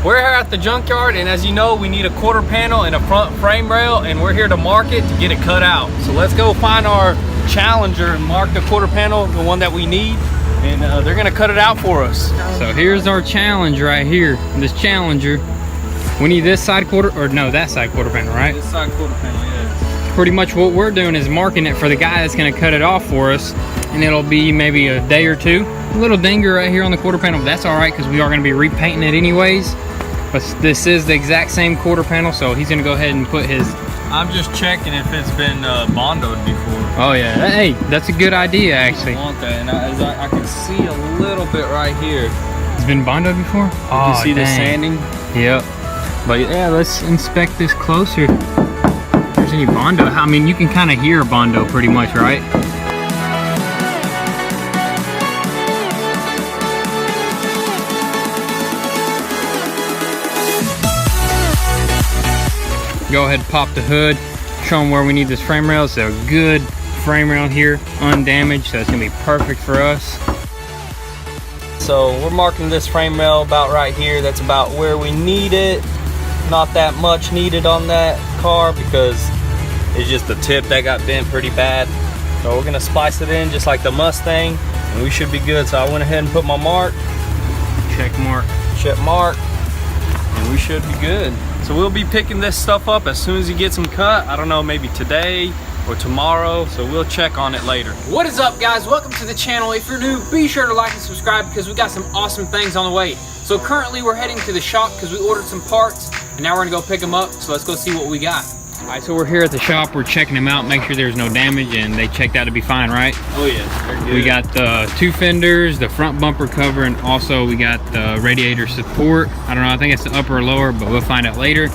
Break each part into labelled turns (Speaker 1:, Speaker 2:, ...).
Speaker 1: We're here at the junkyard, and as you know, we need a quarter panel and a front frame rail, and we're here to mark it to get it cut out. So let's go find our Challenger and mark the quarter panel, the one that we need, and they're gonna cut it out for us.
Speaker 2: So here's our challenge right here, this Challenger. We need this side quarter, or no, that side quarter panel, right?
Speaker 1: This side quarter panel, yeah.
Speaker 2: Pretty much what we're doing is marking it for the guy that's gonna cut it off for us, and it'll be maybe a day or two. A little dinger right here on the quarter panel, but that's all right because we are gonna be repainting it anyways. But this is the exact same quarter panel, so he's gonna go ahead and put his...
Speaker 1: I'm just checking if it's been bondoed before.
Speaker 2: Oh yeah, hey, that's a good idea actually.
Speaker 1: I want that, and as I can see a little bit right here.
Speaker 2: It's been bondoed before?
Speaker 1: You can see the sanding?
Speaker 2: Yep. But yeah, let's inspect this closer. If there's any bondo, I mean, you can kind of hear bondo pretty much, right? Go ahead and pop the hood, show them where we need this frame rail. It's a good frame rail here, undamaged, so it's gonna be perfect for us.
Speaker 1: So we're marking this frame rail about right here. That's about where we need it. Not that much needed on that car because it's just the tip that got bent pretty bad. So we're gonna splice it in just like the Mustang, and we should be good. So I went ahead and put my mark.
Speaker 2: Check mark.
Speaker 1: Check mark. And we should be good. So we'll be picking this stuff up as soon as he gets them cut. I don't know, maybe today or tomorrow, so we'll check on it later.
Speaker 2: What is up, guys? Welcome to the channel. If you're new, be sure to like and subscribe because we got some awesome things on the way. So currently we're heading to the shop because we ordered some parts, and now we're gonna go pick them up. So let's go see what we got. All right, so we're here at the shop. We're checking them out, make sure there's no damage, and they checked out to be fine, right?
Speaker 1: Oh yeah, they're good.
Speaker 2: We got the two fenders, the front bumper cover, and also we got the radiator support. I don't know, I think it's the upper or lower, but we'll find out later.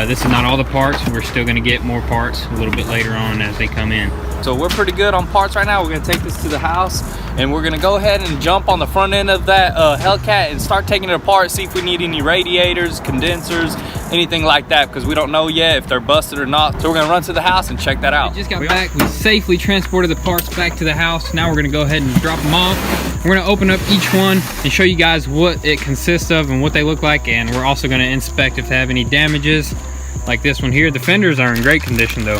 Speaker 2: This is not all the parts. We're still gonna get more parts a little bit later on as they come in.
Speaker 1: So we're pretty good on parts right now. We're gonna take this to the house, and we're gonna go ahead and jump on the front end of that Hellcat and start taking it apart, see if we need any radiators, condensers, anything like that, because we don't know yet if they're busted or not. So we're gonna run to the house and check that out.
Speaker 2: We just got back. We safely transported the parts back to the house. Now we're gonna go ahead and drop them off. We're gonna open up each one and show you guys what it consists of and what they look like, and we're also gonna inspect if they have any damages, like this one here. The fenders are in great condition though.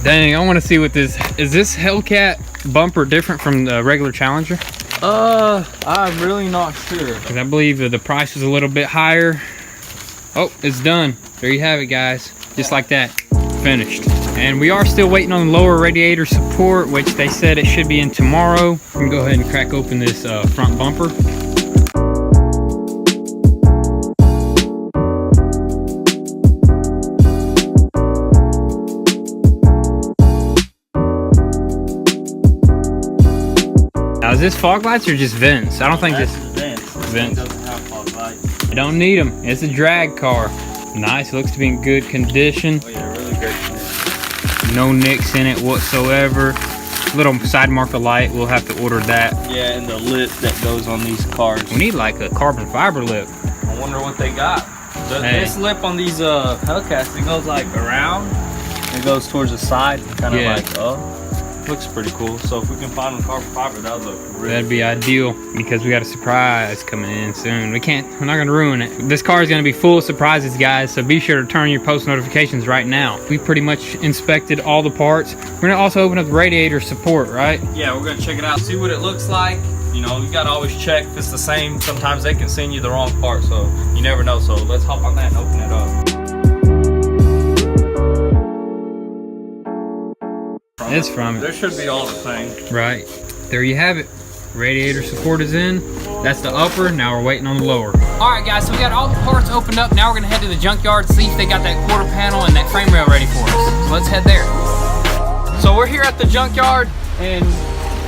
Speaker 2: Dang, I want to see what this is. This Hellcat bumper different from the regular Challenger?
Speaker 1: I'm really not sure.
Speaker 2: Because I believe the price is a little bit higher. Oh, it's done. There you have it, guys. Just like that, finished. And we are still waiting on the lower radiator support, which they said it should be in tomorrow. We can go ahead and crack open this front bumper. Now, is this fog lights or just vents? I don't think this
Speaker 1: vents.
Speaker 2: Vents.
Speaker 1: It doesn't have fog lights.
Speaker 2: You don't need them. It's a drag car. Nice. Looks to be in good condition.
Speaker 1: Oh yeah, really great condition.
Speaker 2: No nicks in it whatsoever. Little side marker light. We'll have to order that.
Speaker 1: Yeah, and the lip that goes on these cars.
Speaker 2: We need like a carbon fiber lip.
Speaker 1: I wonder what they got.
Speaker 2: Hey.
Speaker 1: This lip on these Hellcats, it goes like around. It goes towards the side, kind of like up. Looks pretty cool. So if we can find them carbon fiber, that would look really
Speaker 2: That'd be ideal because we got a surprise coming in soon. We're not gonna ruin it. This car is gonna be full of surprises, guys, so be sure to turn your post notifications right now. We pretty much inspected all the parts. We're gonna also open up the radiator support, right?
Speaker 1: Yeah, we're gonna check it out, see what it looks like. You know, you gotta always check if it's the same. Sometimes they can send you the wrong part, so you never know. So let's hop on that and open it up.
Speaker 2: It's from it.
Speaker 1: There should be all the same.
Speaker 2: Right. There you have it. Radiator support is in. That's the upper. Now we're waiting on the lower. All right, guys, so we got all the parts opened up. Now we're gonna head to the junkyard, see if they got that quarter panel and that frame rail ready for us. So let's head there. So we're here at the junkyard, and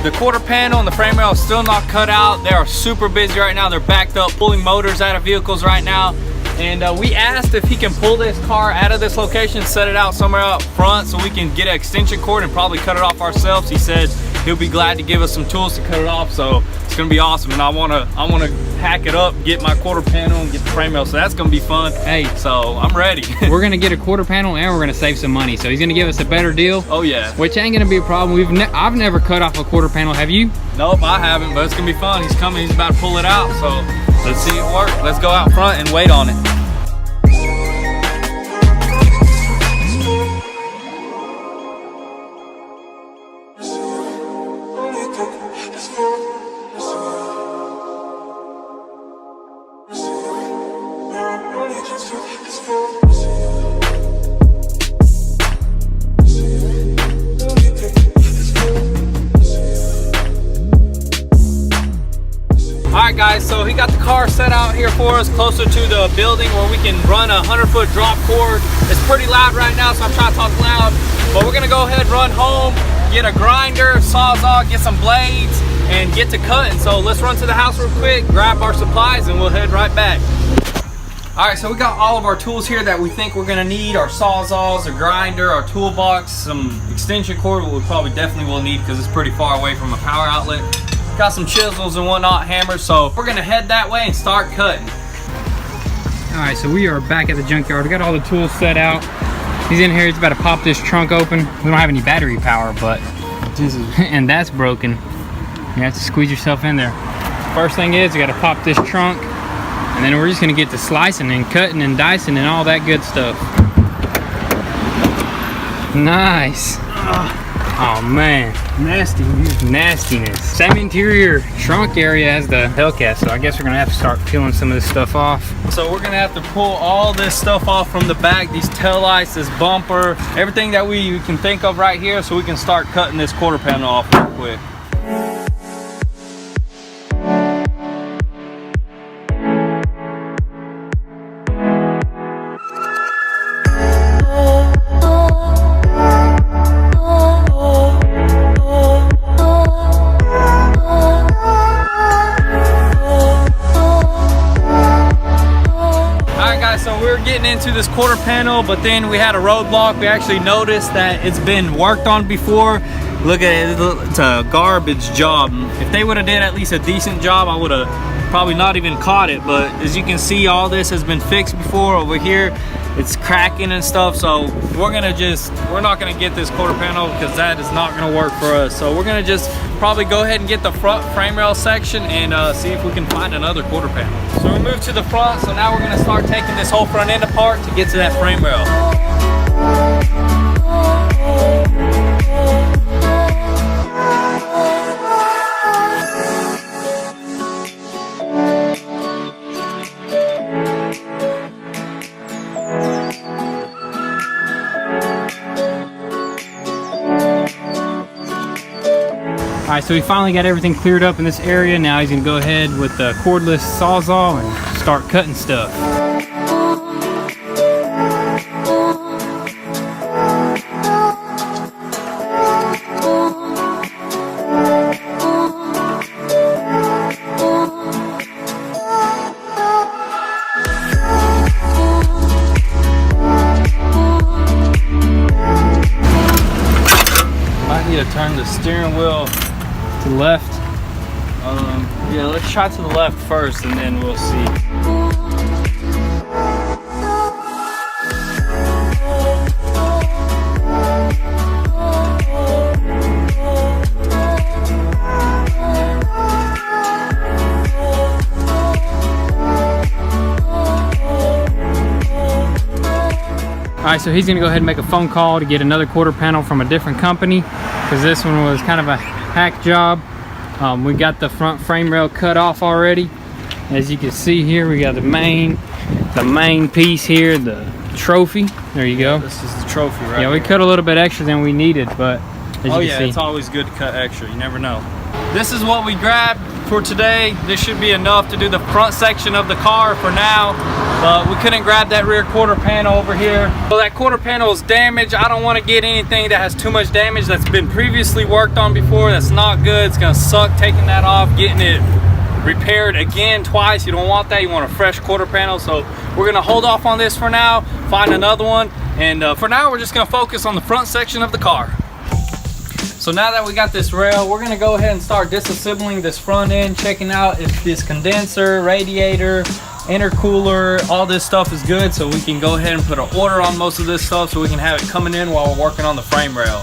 Speaker 2: the quarter panel and the frame rail is still not cut out. They are super busy right now. They're backed up, pulling motors out of vehicles right now. And we asked if he can pull this car out of this location, set it out somewhere out front so we can get an extension cord and probably cut it off ourselves. He said he'll be glad to give us some tools to cut it off, so it's gonna be awesome. And I wanna pack it up, get my quarter panel and get the frame rail, so that's gonna be fun. Hey, so I'm ready. We're gonna get a quarter panel and we're gonna save some money, so he's gonna give us a better deal. Oh yeah. Which ain't gonna be a problem. I've never cut off a quarter panel, have you? Nope, I haven't, but it's gonna be fun. He's coming, he's about to pull it out, so
Speaker 1: Let's see it work. Let's go out front and wait on it. Alright guys, so he got the car set out here for us closer to the building where we can run a 100-foot drop cord. It's pretty loud right now, so I'm trying to talk loud. But we're gonna go ahead, run home, get a grinder, sawzall, get some blades, and get to cutting. So let's run to the house real quick, grab our supplies, and we'll head right back. Alright, so we got all of our tools here that we think we're gonna need. Our sawzalls, a grinder, our toolbox, some extension cord, what we probably definitely will need because it's pretty far away from a power outlet. Got some chisels and whatnot, hammers, so we're gonna head that way and start cutting.
Speaker 2: All right, so we are back at the junkyard. We got all the tools set out. He's in here, he's about to pop this trunk open. We don't have any battery power, but, and that's broken. You have to squeeze yourself in there. First thing is, you gotta pop this trunk, and then we're just gonna get to slicing and cutting and dicing and all that good stuff. Nice. Oh man.
Speaker 1: Nasty.
Speaker 2: Nastiness. Same interior trunk area as the Hellcat, so I guess we're gonna have to start peeling some of this stuff off.
Speaker 1: So we're gonna have to pull all this stuff off from the back, these tail lights, this bumper, everything that we can think of right here, so we can start cutting this quarter panel off real quick. Into this quarter panel, but then we had a roadblock. We actually noticed that it's been worked on before. Look at it, it's a garbage job. If they would have did at least a decent job, I would have probably not even caught it. But as you can see, all this has been fixed before. Over here it's cracking and stuff, so we're not gonna get this quarter panel because that is not gonna work for us. So we're gonna just probably go ahead and get the front frame rail section and see if we can find another quarter panel. So we moved to the front, so now we're gonna start taking this whole front end apart to get to that frame rail.
Speaker 2: All right, so we finally got everything cleared up in this area. Now he's gonna go ahead with the cordless sawzall and start cutting stuff.
Speaker 1: Might need to turn the steering wheel
Speaker 2: to the left.
Speaker 1: Yeah, let's try to the left first and then we'll see.
Speaker 2: All right, so he's gonna go ahead and make a phone call to get another quarter panel from a different company because this one was kind of a hack job. We got the front frame rail cut off already. As you can see here, we got the main piece here, the trophy. There you go.
Speaker 1: This is the trophy, right?
Speaker 2: Yeah, we cut a little bit extra than we needed, but as you can see,
Speaker 1: it's always good to cut extra. You never know. This is what we grabbed for today. This should be enough to do the front section of the car for now, but we couldn't grab that rear quarter panel over here. So that quarter panel is damaged. I don't want to get anything that has too much damage that's been previously worked on before. That's not good. It's gonna suck taking that off, getting it repaired again twice. You don't want that. You want a fresh quarter panel. So we're gonna hold off on this for now, find another one, and for now we're just gonna focus on the front section of the car. So now that we got this rail, we're gonna go ahead and start disassembling this front end, checking out if this condenser, radiator, intercooler, all this stuff is good, so we can go ahead and put an order on most of this stuff so we can have it coming in while we're working on the frame rail.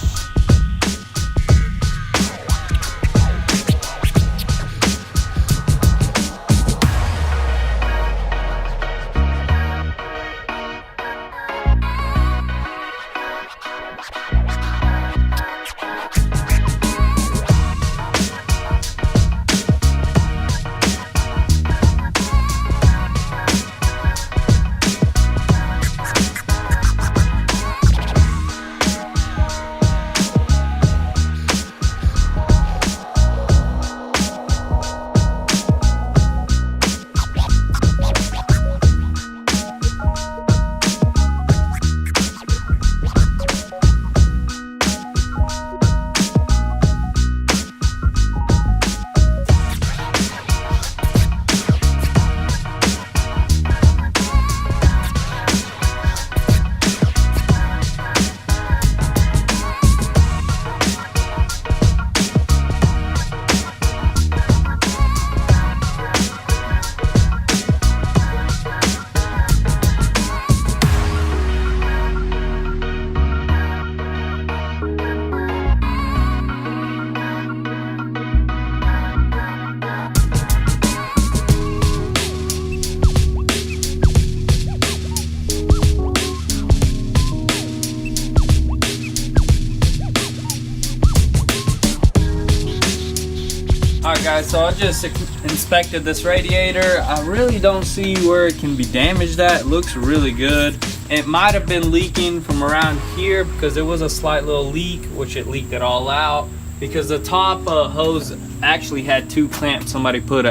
Speaker 1: guys, so I just inspected this radiator. I really don't see where it can be damaged at. It looks really good. It might have been leaking from around here because there was a slight little leak, which it leaked it all out because the top hose actually had 2 clamps. Somebody put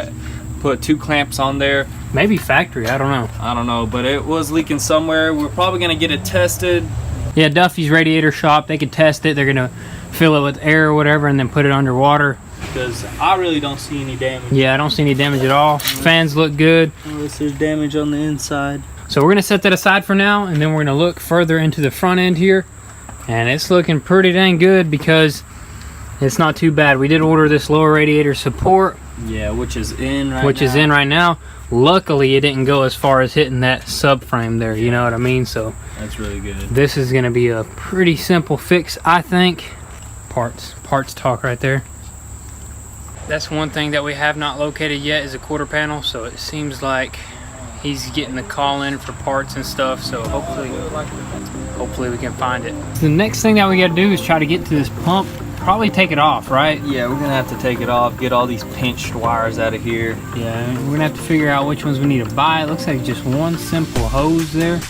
Speaker 1: 2 clamps on there.
Speaker 2: Maybe factory, I don't know,
Speaker 1: but it was leaking somewhere. We're probably gonna get it tested.
Speaker 2: Yeah, Duffy's radiator shop, they could test it. They're gonna fill it with air or whatever and then put it underwater.
Speaker 1: Because I really don't see any damage.
Speaker 2: Yeah, I don't see any damage at all. Fans look good.
Speaker 1: Unless there's damage on the inside.
Speaker 2: So we're gonna set that aside for now, and then we're gonna look further into the front end here. And it's looking pretty dang good because it's not too bad. We did order this lower radiator support.
Speaker 1: Yeah, which is in
Speaker 2: right now. Luckily, it didn't go as far as hitting that subframe there, you know what I mean? So
Speaker 1: that's really good.
Speaker 2: This is gonna be a pretty simple fix, I think. Parts talk right there. That's one thing that we have not located yet is a quarter panel, so it seems like he's getting the call in for parts and stuff, so hopefully we can find it. The next thing that we got to do is try to get to this pump, probably take it off, right?
Speaker 1: Yeah, we're gonna have to take it off, get all these pinched wires out of here.
Speaker 2: Yeah, we're gonna have to figure out which ones we need to buy. It looks like just one simple hose there.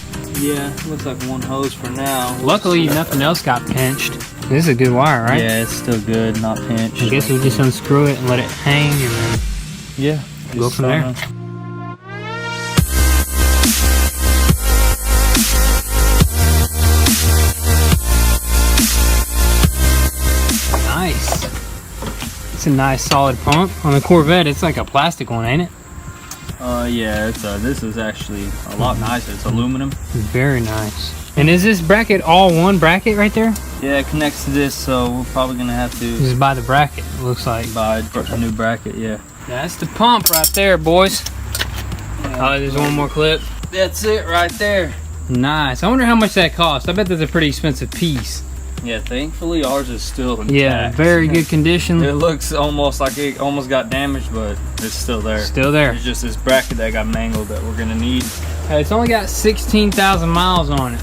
Speaker 1: Yeah, looks like one hose for now.
Speaker 2: Luckily nothing else got pinched. This is a good wire, right?
Speaker 1: Yeah, it's still good, not pinched.
Speaker 2: I guess we just unscrew it and let it hang and then go from there. Nice. It's a nice solid pump. On the Corvette, it's like a plastic one, ain't it?
Speaker 1: Yeah, it's this is actually a lot nicer. It's aluminum.
Speaker 2: Very nice. And is this bracket all one bracket right there?
Speaker 1: Yeah, it connects to this, so we're probably gonna have to
Speaker 2: just buy the bracket. It looks like
Speaker 1: buy a new bracket. Yeah.
Speaker 2: That's the pump right there, boys. Oh, there's one more clip.
Speaker 1: That's it right there.
Speaker 2: Nice. I wonder how much that cost. I bet that's a pretty expensive piece.
Speaker 1: Yeah, thankfully ours is still intact.
Speaker 2: Yeah, very good condition.
Speaker 1: It looks almost like it almost got damaged, but it's still there.
Speaker 2: Still there.
Speaker 1: It's just this bracket that got mangled that we're gonna need.
Speaker 2: Hey, it's only got 16,000 miles on it.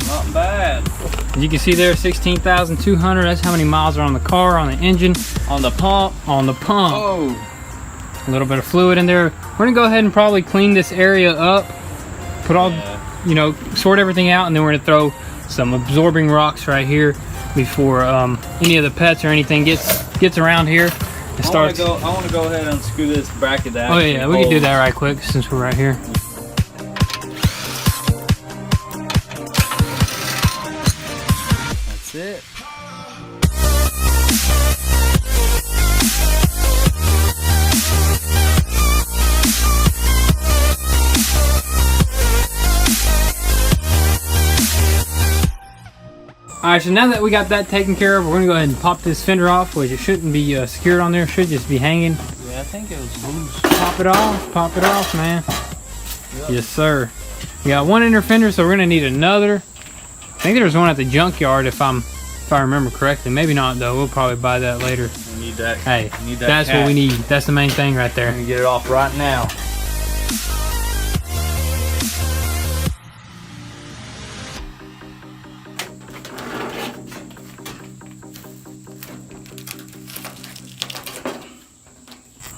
Speaker 1: Not bad.
Speaker 2: You can see there 16,200. That's how many miles are on the car, on the engine,
Speaker 1: on the pump.
Speaker 2: On the pump.
Speaker 1: Oh.
Speaker 2: A little bit of fluid in there. We're gonna go ahead and probably clean this area up, put all, you know, sort everything out, and then we're gonna throw some absorbing rocks right here before any of the pets or anything gets around here and starts.
Speaker 1: I want to go ahead and unscrew this bracket.
Speaker 2: Oh yeah, we can do that right quick since we're right here.
Speaker 1: That's it.
Speaker 2: Alright, so now that we got that taken care of, we're going to go ahead and pop this fender off, which it shouldn't be secured on there. It should just be hanging.
Speaker 1: Yeah, I think it was loose.
Speaker 2: Pop it off, man. Yep. Yes, sir. We got one inner fender, so we're going to need another. I think there's one at the junkyard if I remember correctly. Maybe not, though. We'll probably buy that later.
Speaker 1: We need that.
Speaker 2: Hey,
Speaker 1: we need that
Speaker 2: that's what we need. That's the main thing right there.
Speaker 1: We're going to get it off right now.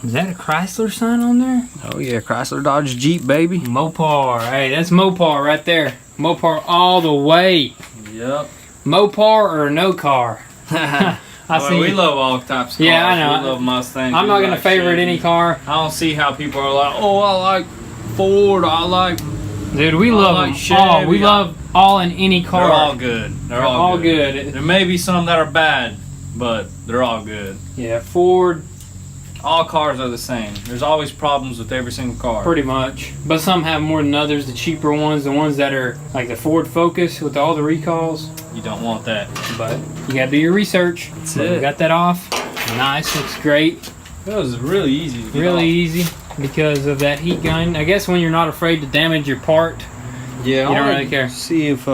Speaker 2: Is that a Chrysler sign on there?
Speaker 1: Oh yeah, Chrysler, Dodge, Jeep, baby.
Speaker 2: Mopar. Hey, that's Mopar right there. Mopar all the way.
Speaker 1: Yep.
Speaker 2: Mopar or no car.
Speaker 1: We love all types of cars.
Speaker 2: Yeah, I know.
Speaker 1: We love Mustangs.
Speaker 2: I'm not going to favorite any car.
Speaker 1: I don't see how people are like, oh, I like Ford, I like...
Speaker 2: Dude, we love
Speaker 1: like
Speaker 2: them
Speaker 1: Chevy.
Speaker 2: all. We love all in any car.
Speaker 1: They're all good.
Speaker 2: They're all good.
Speaker 1: There may be some that are bad, but they're all good.
Speaker 2: Yeah, Ford...
Speaker 1: All cars are the same. There's always problems with every single car.
Speaker 2: Pretty much. But some have more than others. The cheaper ones, the ones that are like the Ford Focus with all the recalls.
Speaker 1: You don't want that.
Speaker 2: But you gotta do your research.
Speaker 1: That's it.
Speaker 2: We got that off. Nice, looks great.
Speaker 1: That was really easy to get
Speaker 2: Really
Speaker 1: off.
Speaker 2: easy because of that heat gun. I guess when you're not afraid to damage your part,
Speaker 1: yeah,
Speaker 2: you don't really care.
Speaker 1: See if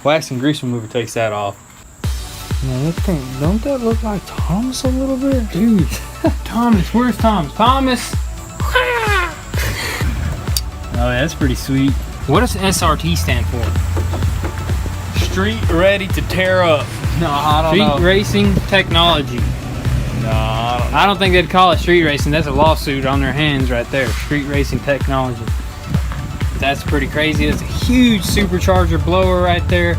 Speaker 1: wax and grease remover takes that off.
Speaker 2: Man, that thing, don't that look like Thomas a little bit? Dude, Thomas, where's Thomas? Thomas! Oh, yeah, that's pretty sweet. What does SRT stand for?
Speaker 1: Street ready to tear up.
Speaker 2: No, I don't know. Street Racing Technology.
Speaker 1: No, I
Speaker 2: I don't think they'd call it street racing. That's a lawsuit on their hands right there. Street racing technology. That's pretty crazy. It's a huge supercharger blower right there.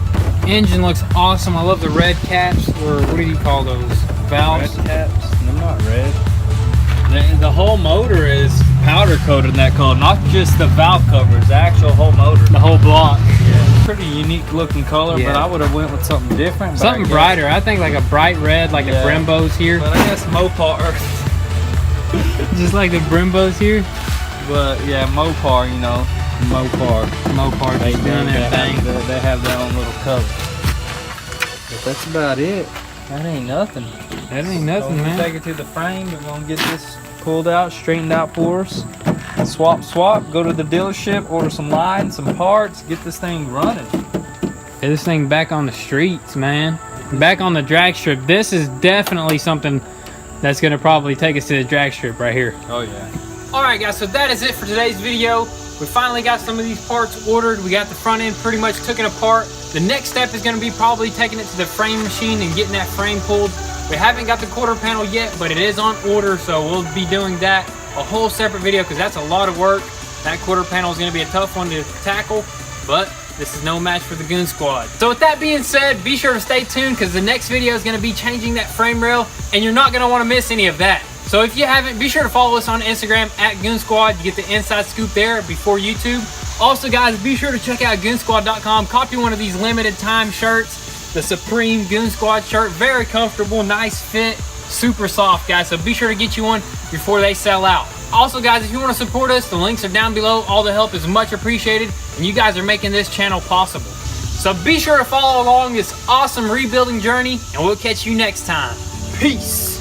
Speaker 2: Engine looks awesome. I love the red caps, or what do you call those? Valves?
Speaker 1: Red caps? They're not red. The whole motor is powder coated in that color, not just the valve covers, the actual whole motor.
Speaker 2: The whole block.
Speaker 1: Yeah. Pretty unique looking color,
Speaker 2: Yeah.
Speaker 1: but I would have went with something different.
Speaker 2: Something brighter. I think like a bright red, like
Speaker 1: Yeah.
Speaker 2: a Brembo's here.
Speaker 1: But I guess Mopar.
Speaker 2: Just like the Brembo's here.
Speaker 1: But yeah, Mopar, you know. Mopar.
Speaker 2: They done that thing.
Speaker 1: They have their own little cover. But that's about it. That ain't nothing.
Speaker 2: That ain't nothing,
Speaker 1: So
Speaker 2: man.
Speaker 1: Take it to the frame. We're gonna get this pulled out, straightened out for us. Swap. Go to the dealership, order some lines, some parts, get this thing running.
Speaker 2: Get this thing back on the streets, man. Back on the drag strip. This is definitely something that's gonna probably take us to the drag strip right here.
Speaker 1: Oh yeah.
Speaker 2: Alright guys, so that is it for today's video. We finally got some of these parts ordered. We got the front end pretty much taken apart. The next step is going to be probably taking it to the frame machine and getting that frame pulled. We haven't got the quarter panel yet, but it is on order, so we'll be doing that a whole separate video because that's a lot of work. That quarter panel is going to be a tough one to tackle, but this is no match for the Goon Squad. So with that being said, be sure to stay tuned because the next video is going to be changing that frame rail, and you're not going to want to miss any of that. So if you haven't, be sure to follow us on Instagram at Goon Squad. You get the inside scoop there before YouTube. Also guys, be sure to check out goonsquad.com. Copy one of these limited time shirts. The Supreme Goon Squad shirt. Very comfortable, nice fit, super soft guys. So be sure to get you one before they sell out. Also guys, if you want to support us, the links are down below. All the help is much appreciated. And you guys are making this channel possible. So be sure to follow along this awesome rebuilding journey. And we'll catch you next time. Peace.